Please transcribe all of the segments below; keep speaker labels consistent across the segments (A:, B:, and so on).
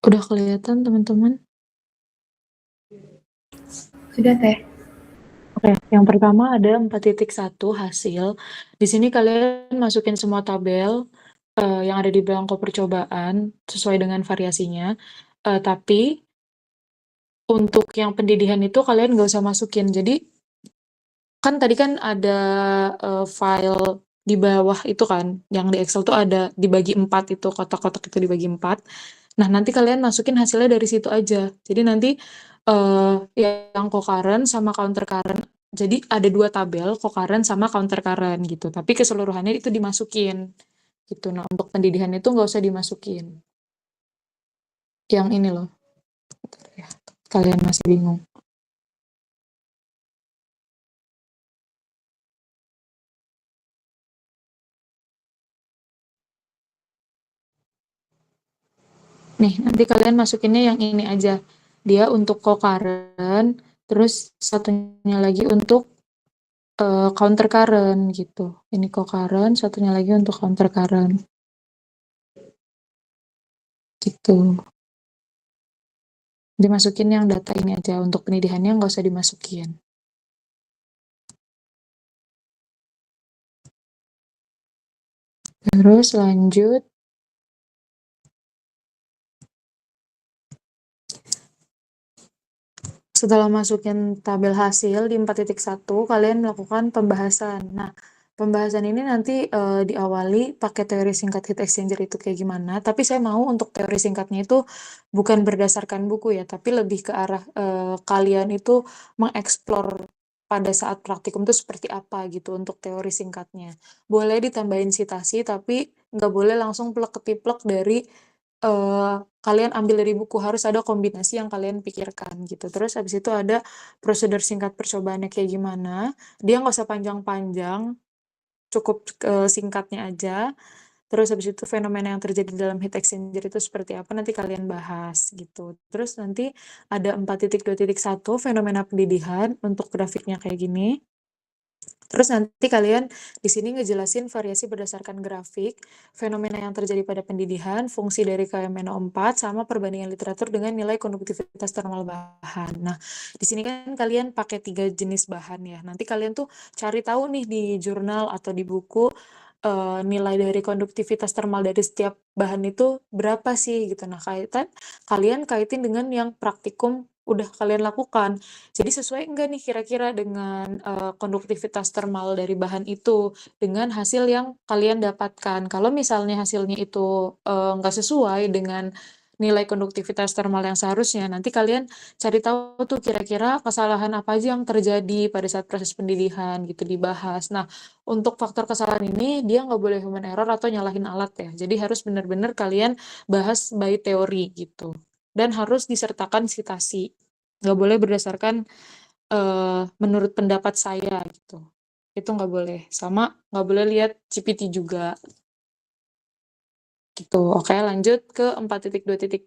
A: Udah kelihatan teman-teman?
B: Sudah, Teh.
A: Oke, yang pertama ada 4.1 hasil. Di sini kalian masukin semua tabel yang ada di belangko percobaan sesuai dengan variasinya. Tapi untuk yang pendidikan itu kalian nggak usah masukin. Jadi kan tadi kan ada file di bawah itu kan, yang di Excel tuh ada dibagi 4 itu, kotak-kotak itu dibagi 4. Nah, nanti kalian masukin hasilnya dari situ aja. Jadi nanti yang concurrent sama counter current. Jadi ada 2 tabel, concurrent sama counter current gitu. Tapi keseluruhannya itu dimasukin gitu. Nah, untuk pendidikan itu nggak usah dimasukin. Yang ini loh. Ya, kalian masih bingung. Nih, nanti kalian masukinnya yang ini aja. Dia untuk concurrent, terus satunya lagi untuk counter current gitu. Ini concurrent, satunya lagi untuk counter current. Gitu. Dimasukin yang data ini aja. Untuk pendidikannya nggak usah dimasukin. Terus lanjut. Setelah masukin tabel hasil di 4.1, kalian melakukan pembahasan. Nah, pembahasan ini nanti diawali pakai teori singkat heat exchanger itu kayak gimana. Tapi saya mau untuk teori singkatnya itu bukan berdasarkan buku ya, tapi lebih ke arah kalian itu mengeksplor pada saat praktikum itu seperti apa gitu untuk teori singkatnya. Boleh ditambahin citasi, tapi nggak boleh langsung plek-ketiplek dari kalian ambil dari buku, harus ada kombinasi yang kalian pikirkan gitu. Terus habis itu ada prosedur singkat percobaannya kayak gimana, dia nggak usah panjang-panjang, cukup singkatnya aja. Terus habis itu fenomena yang terjadi dalam heat exchanger itu seperti apa, nanti kalian bahas gitu. Terus nanti ada 4.2.1 fenomena pendidikan, untuk grafiknya kayak gini. Terus nanti kalian di sini ngejelasin variasi berdasarkan grafik, fenomena yang terjadi pada pendidikan, fungsi dari KMNO4, sama perbandingan literatur dengan nilai konduktivitas termal bahan. Nah, di sini kan kalian pakai 3 jenis bahan ya. Nanti kalian tuh cari tahu nih di jurnal atau di buku nilai dari konduktivitas termal dari setiap bahan itu berapa sih gitu. Nah, kalian kaitin dengan yang praktikum udah kalian lakukan. Jadi sesuai enggak nih kira-kira dengan konduktivitas termal dari bahan itu dengan hasil yang kalian dapatkan. Kalau misalnya hasilnya itu enggak sesuai dengan nilai konduktivitas termal yang seharusnya, nanti kalian cari tahu tuh kira-kira kesalahan apa aja yang terjadi pada saat proses pendidikan gitu dibahas. Nah, untuk faktor kesalahan ini dia nggak boleh human error atau nyalahin alat ya. Jadi harus benar-benar kalian bahas by teori gitu. Dan harus disertakan citasi. Nggak boleh berdasarkan menurut pendapat saya gitu. Itu nggak boleh. Sama nggak boleh lihat GPT juga. Gitu. Oke, lanjut ke 4.2.2.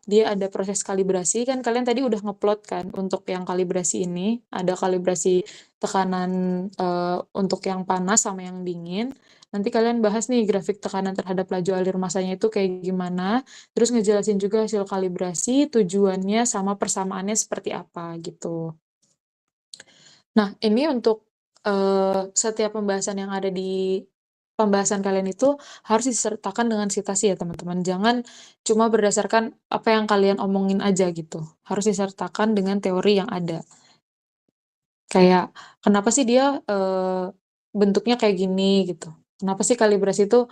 A: Dia ada proses kalibrasi. Kan kalian tadi udah ngeplot kan untuk yang kalibrasi ini. Ada kalibrasi tekanan untuk yang panas sama yang dingin. Nanti kalian bahas nih grafik tekanan terhadap laju alir masanya itu kayak gimana. Terus ngejelasin juga hasil kalibrasi, tujuannya sama persamaannya seperti apa gitu. Nah, ini untuk setiap pembahasan yang ada di pembahasan kalian itu harus disertakan dengan citasi ya teman-teman. Jangan cuma berdasarkan apa yang kalian omongin aja gitu. Harus disertakan dengan teori yang ada. Kayak kenapa sih dia bentuknya kayak gini gitu. Kenapa sih kalibrasi itu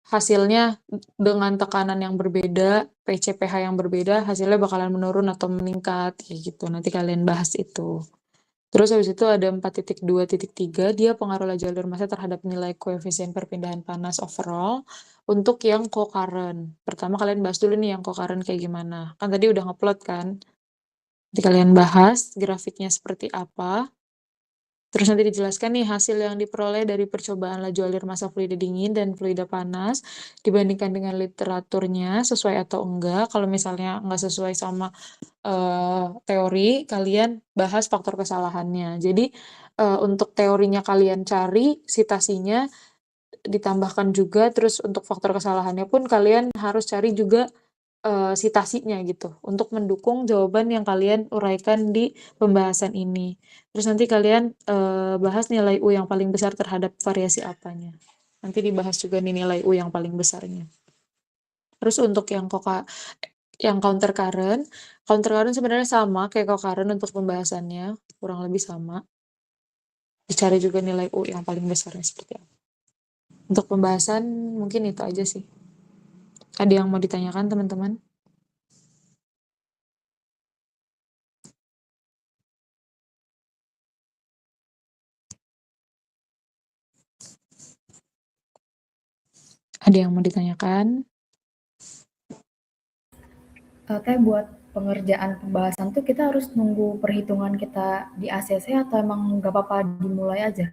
A: hasilnya dengan tekanan yang berbeda, PCPH yang berbeda, hasilnya bakalan menurun atau meningkat kayak gitu. Nanti kalian bahas itu. Terus habis itu ada 4.2.3, dia pengaruh laju alur massa terhadap nilai koefisien perpindahan panas overall untuk yang concurrent. Pertama kalian bahas dulu nih yang concurrent kayak gimana. Kan tadi udah ngeplot kan. Nanti kalian bahas grafiknya seperti apa. Terus nanti dijelaskan nih hasil yang diperoleh dari percobaan laju alir massa fluida dingin dan fluida panas dibandingkan dengan literaturnya sesuai atau enggak. Kalau misalnya enggak sesuai sama teori, kalian bahas faktor kesalahannya. Jadi untuk teorinya kalian cari, citasinya ditambahkan juga, terus untuk faktor kesalahannya pun kalian harus cari juga sitasinya gitu, untuk mendukung jawaban yang kalian uraikan di pembahasan ini. Terus nanti kalian, bahas nilai U yang paling besar terhadap variasi apanya. Nanti dibahas juga nih nilai U yang paling besarnya. Terus untuk yang counter current sebenarnya sama kayak co-current untuk pembahasannya, kurang lebih sama. Dicari juga nilai U yang paling besarnya seperti apa. Untuk pembahasan mungkin itu aja sih. Ada yang mau ditanyakan teman-teman? Ada yang mau ditanyakan?
B: Teh buat pengerjaan pembahasan tuh kita harus nunggu perhitungan kita di ACC atau emang nggak apa-apa dimulai aja?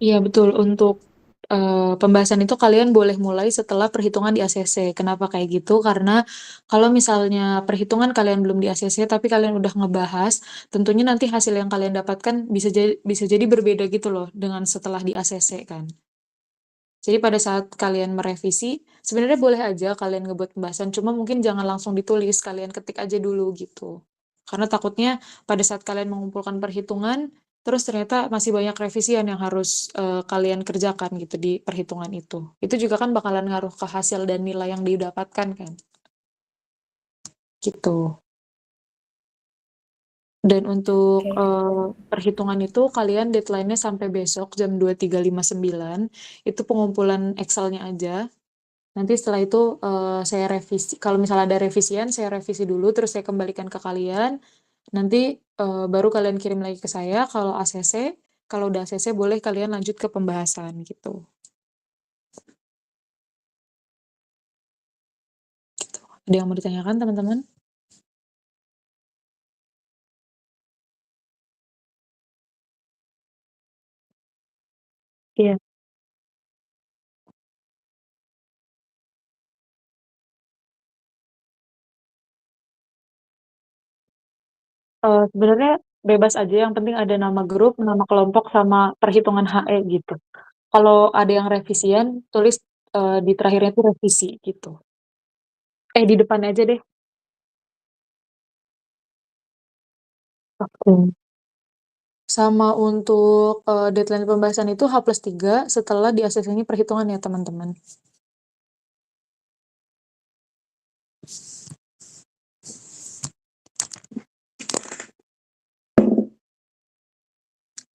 A: Iya betul, untuk pembahasan itu kalian boleh mulai setelah perhitungan di ACC. Kenapa kayak gitu? Karena kalau misalnya perhitungan kalian belum di ACC tapi kalian udah ngebahas, tentunya nanti hasil yang kalian dapatkan bisa jadi berbeda gitu loh dengan setelah di ACC kan. Jadi pada saat kalian merevisi, sebenarnya boleh aja kalian ngebuat pembahasan, cuma mungkin jangan langsung ditulis, kalian ketik aja dulu gitu. Karena takutnya pada saat kalian mengumpulkan perhitungan, terus ternyata masih banyak revisian yang harus kalian kerjakan gitu di perhitungan itu. Itu juga kan bakalan ngaruh ke hasil dan nilai yang didapatkan kan. Gitu. Dan untuk
B: Oke.
A: perhitungan itu kalian deadline-nya sampai besok jam 23.59. Itu pengumpulan Excel-nya aja. Nanti setelah itu saya revisi. Kalau misalnya ada revisian, saya revisi dulu, terus saya kembalikan ke kalian. Nanti baru kalian kirim lagi ke saya. Kalau ACC, kalau udah ACC boleh kalian lanjut ke pembahasan gitu. Ada yang mau ditanyakan teman-teman? Iya. Sebenarnya bebas aja, yang penting ada nama grup, nama kelompok, sama perhitungan HE gitu. Kalau ada yang revisian, tulis di terakhirnya itu revisi gitu. Di depan aja deh. Oke. Sama untuk deadline pembahasan itu H+3 setelah di ACC-nya perhitungan ya teman-teman.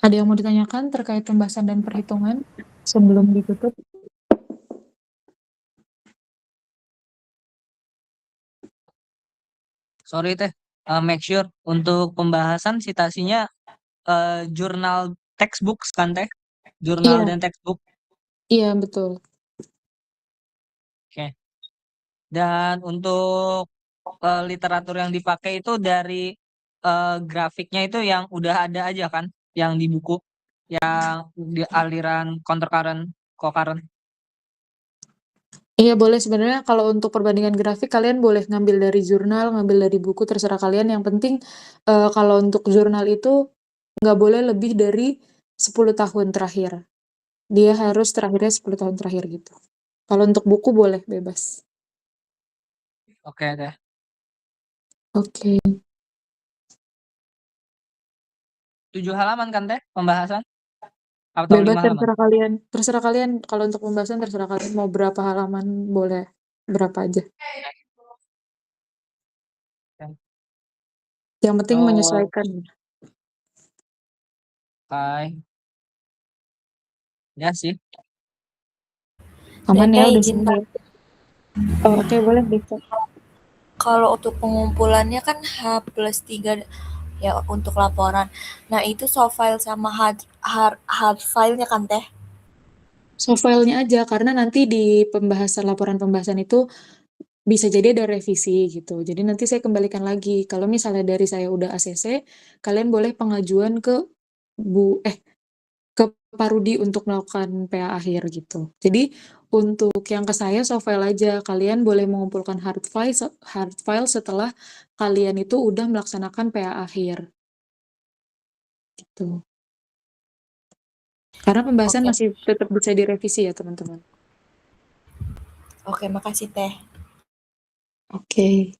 A: Ada yang mau ditanyakan terkait pembahasan dan perhitungan sebelum ditutup?
C: Sorry teh, make sure untuk pembahasan citasinya jurnal textbook kan teh? Jurnal
A: Iya,
C: dan textbook.
A: iya betul.
C: Oke. Dan untuk literatur yang dipakai itu dari grafiknya itu yang udah ada aja kan, yang di buku, yang di aliran counter current, co-current.
A: Iya boleh, sebenarnya kalau untuk perbandingan grafik kalian boleh ngambil dari jurnal, ngambil dari buku, terserah kalian. Yang penting kalau untuk jurnal itu nggak boleh lebih dari 10 tahun terakhir. Dia harus terakhirnya 10 tahun terakhir gitu. Kalau untuk buku boleh bebas.
C: Oke teh.
A: Oke.
C: 7 halaman kan teh pembahasan? Atau
A: Bebas,
C: 5 halaman?
A: terserah kalian. Terserah kalian, kalau untuk pembahasan terserah kalian mau berapa halaman, boleh berapa aja.
C: Oke.
A: Yang penting
C: Untuk
A: menyesuaikan.
C: kai, ya sih.
A: Aman ya,
B: Teteh
A: udah
B: izin
A: semua
B: Kak,
A: ya. Oh, oke, boleh deh, Kak.
B: kalau untuk pengumpulannya kan H+3 ya untuk laporan. Nah itu soft file sama hard file-nya kan Teh?
A: So, filenya aja, karena nanti di pembahasan, laporan pembahasan itu bisa jadi ada revisi gitu. Jadi nanti saya kembalikan lagi. Kalau misalnya dari saya udah ACC, kalian boleh pengajuan ke Bu, ke Pak Rudi untuk melakukan PA akhir gitu. Jadi untuk yang ke saya soft file aja. Kalian boleh mengumpulkan hard file setelah kalian itu udah melaksanakan PA akhir gitu. Karena pembahasan
B: Oke,
A: masih tetap bisa direvisi ya teman-teman.
B: oke makasih Teh.
A: Oke.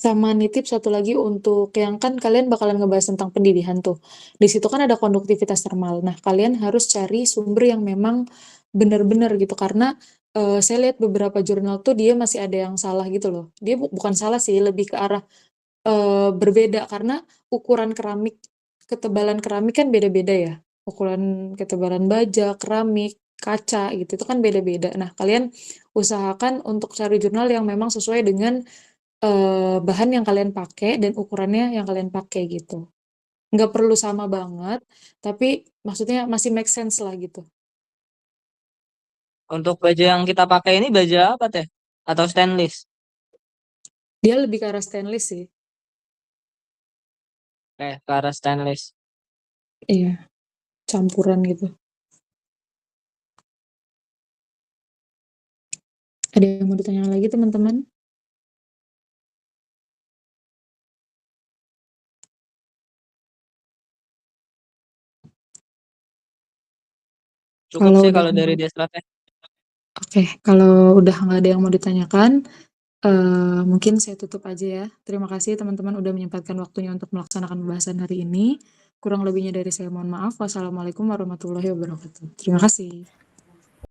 A: Sama nitip satu lagi untuk yang kan kalian bakalan ngebahas tentang pendirian tuh. Di situ kan ada konduktivitas termal. Nah, kalian harus cari sumber yang memang benar-benar gitu karena saya lihat beberapa jurnal tuh dia masih ada yang salah gitu loh. Dia bukan salah sih, lebih ke arah berbeda karena ukuran keramik, ketebalan keramik kan beda-beda ya. Ukuran ketebalan baja, keramik, kaca gitu itu kan beda-beda. Nah, kalian usahakan untuk cari jurnal yang memang sesuai dengan bahan yang kalian pakai dan ukurannya yang kalian pakai gitu. Nggak perlu sama banget, tapi maksudnya masih make sense lah gitu.
C: Untuk baja yang kita pakai ini baja apa teh? Atau stainless?
A: Dia lebih ke arah stainless sih.
C: Ke arah stainless.
A: Iya, campuran gitu. Ada yang mau ditanyakan lagi teman-teman?
C: Cukup
A: Kalau
C: sih
A: udah
C: kalau dari Desra teh.
A: Oke, kalau udah nggak ada yang mau ditanyakan, mungkin saya tutup aja ya. Terima kasih teman-teman udah menyempatkan waktunya untuk melaksanakan pembahasan hari ini. Kurang lebihnya dari saya mohon maaf. Wassalamualaikum warahmatullahi wabarakatuh. Terima kasih.